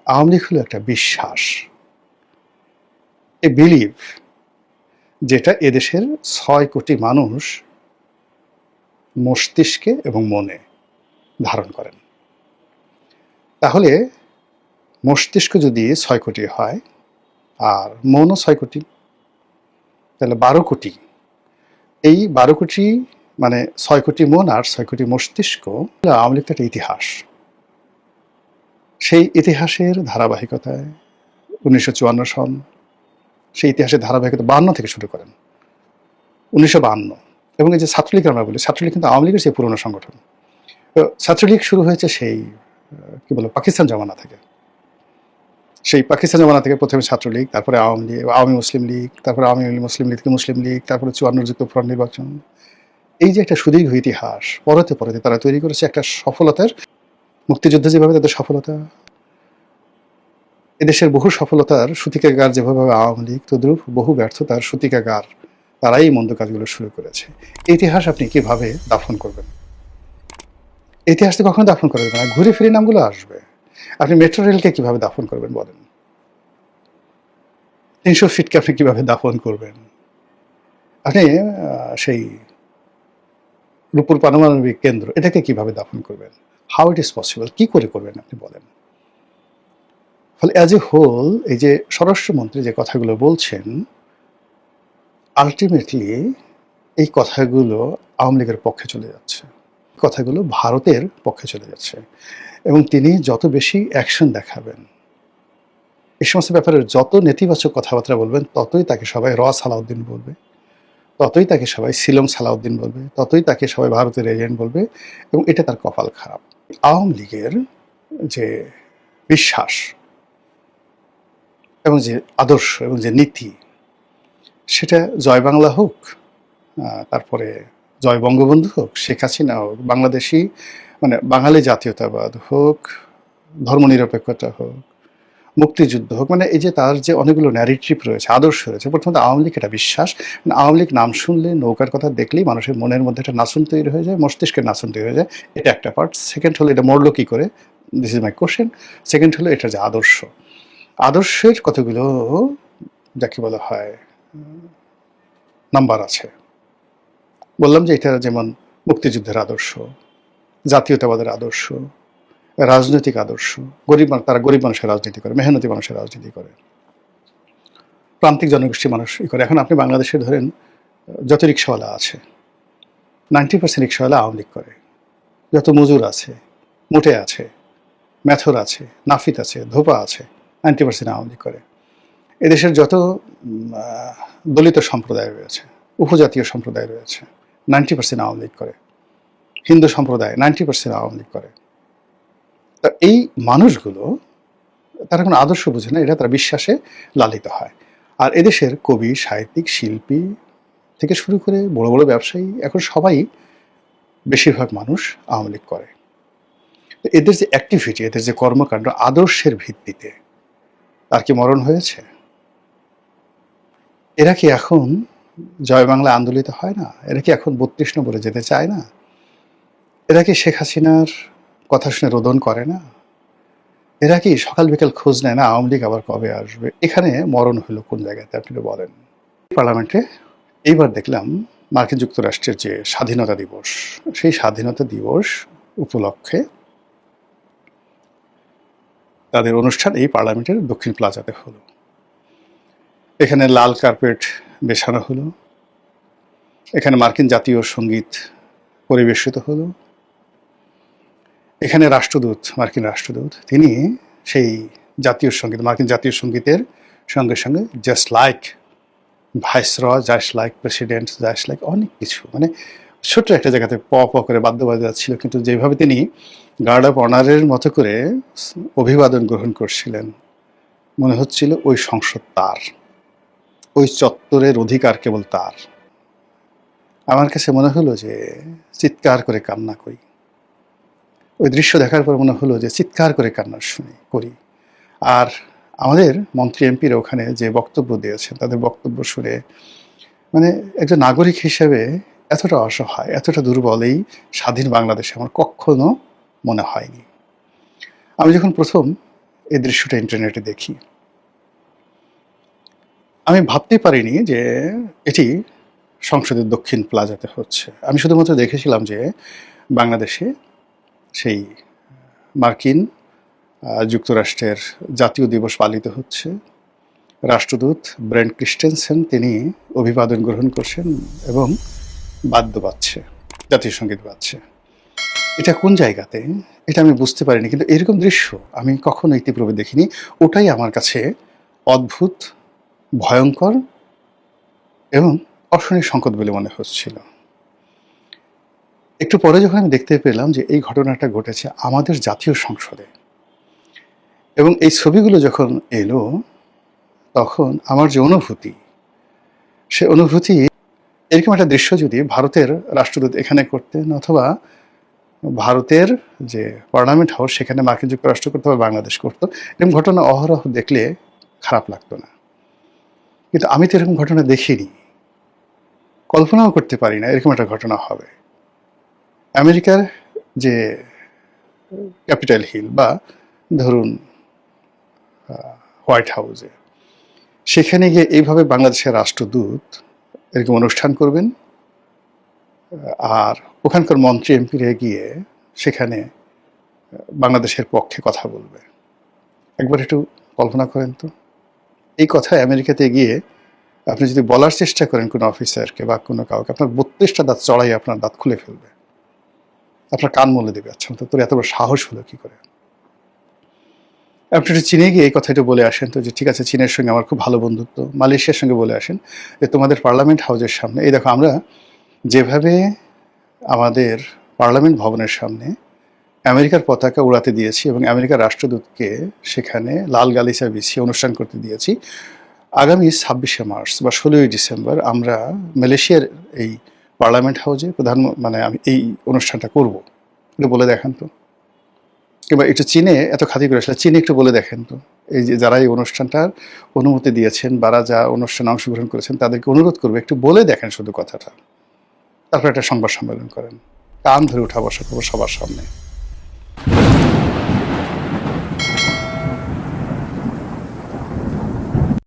আওয়ামী লীগ হলো একটা বিশ্বাস, এ বিলিভ, যেটা এদেশের ৬ কোটি মানুষ মস্তিষ্কে এবং মনে ধারণ করেন। তাহলে মস্তিষ্ক যদি ৬ কোটি হয় আর মনও ৬ কোটি, তাহলে ১২ কোটি। এই ১২ কোটি মানে ৬ কোটি মন আর ৬ কোটি মস্তিষ্ক। আওয়ামী লীগ তো একটা ইতিহাস। সেই ইতিহাসের ধারাবাহিকতায় ১৯৫৪ সন, সেই ইতিহাসের ধারাবাহিকতা ৫২ থেকে শুরু করেন, ১৯৫২। এবং এই যে ছাত্রলীগ আমরা বলি, ছাত্রলীগ কিন্তু আওয়ামী লীগের সেই পুরনো সংগঠন। তো ছাত্রলীগ শুরু হয়েছে সেই কি বলবো পাকিস্তান জমানা থেকে। সেই পাকিস্তান জমানা থেকে প্রথমে ছাত্রলীগ, তারপরে আওয়ামী লীগ, আওয়ামী মুসলিম লীগ, তারপরে আওয়ামী মুসলিম লীগ থেকে মুসলিম লীগ, তারপরে ৫৪ যুক্ত ফ্রন্ট নির্বাচন। এই যে একটা সুদীর্ঘ ইতিহাস, পরতে পরতে তারা তৈরি করেছে একটা সফলতার, মুক্তিযুদ্ধে যেভাবে তাদের সফলতা, এদেশের বহু সফলতার সূতিকাগার যেভাবে আওয়ামী লীগ, তদ্রূপ বহু ব্যর্থতার সূতিকাগার তারাই মন্দ কাজগুলো শুরু করেছে। ইতিহাস আপনি কিভাবে দাফন করবেন? ইতিহাস তো কখনো দাফন করা যাবে না, ঘুরে ফিরে নামগুলো আসবে। আপনি মেট্রো রেলকে কিভাবে দাফন করবেন বলেন? ৩০০ ফিটকে আপনি কিভাবে দাফন করবেন? আপনি সেই রূপপুর পারমাণবিক কেন্দ্র, এটাকে কিভাবে দাফন করবেন? How it is possible? কি করে করবেন আপনি বলেন? ফলে অ্যাজ এ হোল এই যে স্বরাষ্ট্রমন্ত্রী যে কথাগুলো বলছেন, আলটিমেটলি এই কথাগুলো আওয়ামী লীগের পক্ষে চলে যাচ্ছে, কথাগুলো ভারতের পক্ষে চলে যাচ্ছে। এবং তিনি যত বেশি অ্যাকশন দেখাবেন, এই সমস্ত ব্যাপারে যত নেতিবাচক কথাবার্তা বলবেন, ততই তাকে সবাই সালাউদ্দিন বলবে, ততই তাকে সবাই শিলং সালাউদ্দিন বলবে, ততই তাকে সবাই ভারতের এজেন্ট বলবে। এবং এটা তার কপাল খারাপ। আওয়ামী লীগের যে বিশ্বাস এবং যে আদর্শ এবং যে নীতি, সেটা জয় বাংলা হোক, তারপরে জয় বঙ্গবন্ধু হোক, শেখ হাসিনা হোক, বাংলাদেশি মানে বাঙালি জাতীয়তাবাদ হোক, ধর্মনিরপেক্ষতা হোক, মুক্তিযুদ্ধ হোক, মানে এই যে তার যে অনেকগুলো ন্যারেটিভ রয়েছে, আদর্শ রয়েছে। প্রথমত আওয়ামী লীগ এটা বিশ্বাস। আওয়ামী লীগ নাম শুনলে, নৌকার কথা দেখলেই মানুষের মনের মধ্যে একটা নাচন তৈরি হয়ে যায়, মস্তিষ্কের নাচন তৈরি হয়ে যায়। এটা একটা পার্ট। সেকেন্ড হলো এটা মরলো কী করে, this is my question. Second হলো এটা যে আদর্শ, আদর্শের কতগুলো যাকে বলা হয় নাম্বার আছে। বললাম যে এটা যেমন মুক্তিযুদ্ধের আদর্শ, জাতীয়তাবাদের আদর্শ, রাজনৈতিক আদর্শ, তারা গরিব মানুষের রাজনীতি করে, মেহনতি মানুষের রাজনীতি করে, প্রান্তিক জনগোষ্ঠী মানুষ করে। এখন আপনি বাংলাদেশে ধরেন যত রিক্সাওয়ালা আছে, 90% রিক্সাওয়ালা আওয়ামী লীগ করে। যত মজুর আছে, মুটে আছে, ম্যাথর আছে, নাফিত আছে, ধোপা আছে, 90% আওয়ামী লীগ করে। এদেশের যত দলিত সম্প্রদায় রয়েছে, উপজাতীয় সম্প্রদায় রয়েছে, 90% আওয়ামী লীগ করে। হিন্দু সম্প্রদায় 90% আওয়ামী লীগ করে। তা এই মানুষগুলো তারা কোনো আদর্শ বুঝে না, এটা তারা বিশ্বাসে লালিত হয়। আর এদেশের কবি, সাহিত্যিক, শিল্পী থেকে শুরু করে বড় বড় ব্যবসায়ী, এখন সবাই, বেশিরভাগ মানুষ আওয়ামী লীগ করে। এদের যে অ্যাক্টিভিটি, এদের যে কর্মকাণ্ড আদর্শের ভিত্তিতে, তার কি মরণ হয়েছে? এরা কি এখন জয় বাংলা আন্দোলিত হয় না? এরা কি এখন ৩২ নম্বরে যেতে চায় না? এরা কি শেখ হাসিনার কথা শুনে রোদন করে না? এরা কি সকাল বিকাল খোঁজ নেয় না আওয়ামী লীগ আবার কবে আসবে? এখানে মরণ হলো কোন জায়গাতে আপনি বলেন? পার্লামেন্টে এইবার দেখলাম মার্কিন যুক্তরাষ্ট্রের যে স্বাধীনতা দিবস, সেই স্বাধীনতা দিবস উপলক্ষে তাদের অনুষ্ঠান এই পার্লামেন্টের দক্ষিণ প্লাজাতে হলো। এখানে লাল কার্পেট বেছানো হলো, এখানে মার্কিন জাতীয় সঙ্গীত পরিবেশিত হলো। এখানে রাষ্ট্রদূত, মার্কিন রাষ্ট্রদূত, তিনি সেই জাতীয় সঙ্গীত, মার্কিন জাতীয় সঙ্গীতের সঙ্গে সঙ্গে just like viceroy, just like president, just like অনেক কিছু, মানে ছোট্ট একটা জায়গাতে প করে বাদ্য বাজাচ্ছিল, কিন্তু যেভাবে তিনি গার্ড অফ অনারের মতো করে অভিবাদন গ্রহণ করছিলেন, মনে হচ্ছিল ওই সংসদ তার, ওই চত্বরের অধিকার কেবল তার। আমার কাছে মনে হলো যে চিৎকার করে কান্না করি। ওই দৃশ্য দেখার পর মনে হলো যে চিৎকার করে কান্না করি। আর আমাদের মন্ত্রী এমপিরা ওখানে যে বক্তব্য দিয়েছেন, তাদের বক্তব্য শুনে মানে একজন নাগরিক হিসেবে এতটা অসহায়, এতটা দুর্বল এই স্বাধীন বাংলাদেশে আমার কখনো মনে হয়নি। আমি যখন প্রথম এই দৃশ্যটা ইন্টারনেটে দেখি। আমি ভাবতে পারিনি যে এটি সংসদের দক্ষিণ প্লাজাতে হচ্ছে। আমি শুধুমাত্র দেখেছিলাম যে বাংলাদেশে সেই মার্কিন যুক্তরাষ্ট্রের জাতীয় দিবস পালিত হচ্ছে। রাষ্ট্রদূত ব্রেন্ট ক্রিস্টেনসেন তিনি অভিবাদন গ্রহণ করছেন এবং বাদ্য বাজছে, জাতীয় সঙ্গীত বাজছে। এটা কোন জায়গাতে এটা আমি বুঝতে পারিনি, কিন্তু এরকম দৃশ্য আমি কখনো ইতিপূর্বে দেখিনি। ওটাই আমার কাছে অদ্ভুত, ভয়ঙ্কর এবং অশনি সংকট বলে মনে হচ্ছিল। একটু পরে যখন আমি দেখতে পেলাম যে এই ঘটনাটা ঘটেছে আমাদের জাতীয় সংসদে, এবং এই ছবিগুলো যখন এলো, তখন আমার যে অনুভূতি, সে অনুভূতি এরকম একটা দৃশ্য যদি ভারতের রাষ্ট্রদূত এখানে করতেন, অথবা ভারতের যে পার্লামেন্ট হাউস সেখানে মার্কিন যুক্তরাষ্ট্র করতো বা বাংলাদেশ করতো, এরকম ঘটনা অহরহ দেখলে খারাপ লাগতো না। কিন্তু আমি তো এরকম ঘটনা দেখিনি, কল্পনাও করতে পারি না এরকম একটা ঘটনা হবে। আমেরিকার যে ক্যাপিটাল হিল বা ধরুন হোয়াইট হাউসে, সেখানে গিয়ে এইভাবে বাংলাদেশের রাষ্ট্রদূত এরকম অনুষ্ঠান করবেন, আর ওখানকার মন্ত্রী এমপিরা গিয়ে সেখানে বাংলাদেশের পক্ষে কথা বলবে। একবার একটু কল্পনা করেন তো, এই কথা আমেরিকাতে গিয়ে আপনি যদি বলার চেষ্টা করেন কোনো অফিসারকে বা কোনো কাউকে, আপনার 32টা দাঁত চড়াই আপনার দাঁত খুলে ফেলবে, আপনার কান মলে দেবে। আচ্ছা, তোর এত বড় সাহস হলো কি করে? আপনি একটু চীনে গিয়ে এই কথাটা বলে আসেন তো, যে ঠিক আছে চীনের সঙ্গে আমার খুব ভালো বন্ধুত্ব, মালয়েশিয়ার সঙ্গে বলে আসেন যে তোমাদের পার্লামেন্ট হাউসের সামনে এই দেখো আমরা যেভাবে আমাদের পার্লামেন্ট ভবনের সামনে আমেরিকার পতাকা উড়াতে দিয়েছি এবং আমেরিকার রাষ্ট্রদূতকে সেখানে লাল গালিচা বিছিয়ে অনুষ্ঠান করতে দিয়েছি, আগামী 26শে মার্চ বা 16ই ডিসেম্বর আমরা মালয়েশিয়ার এই পার্লামেন্ট হাউসে মানে আমি এই অনুষ্ঠানটা করব, একটু বলে দেখান তো। কিংবা একটু চীনে এত খাতির করে আসলে চীনে একটু বলে দেখেন তো, এই যে যারা এই অনুষ্ঠানটার অনুমতি দিয়েছেন বা যা অনুষ্ঠানে অংশগ্রহণ করেছেন তাদেরকে অনুরোধ করবে একটু বলে দেখেন শুধু কথাটা, তারপর একটা সংবাদ সম্মেলন করেন, কান ধরে উঠা বসা করবো সবার সামনে।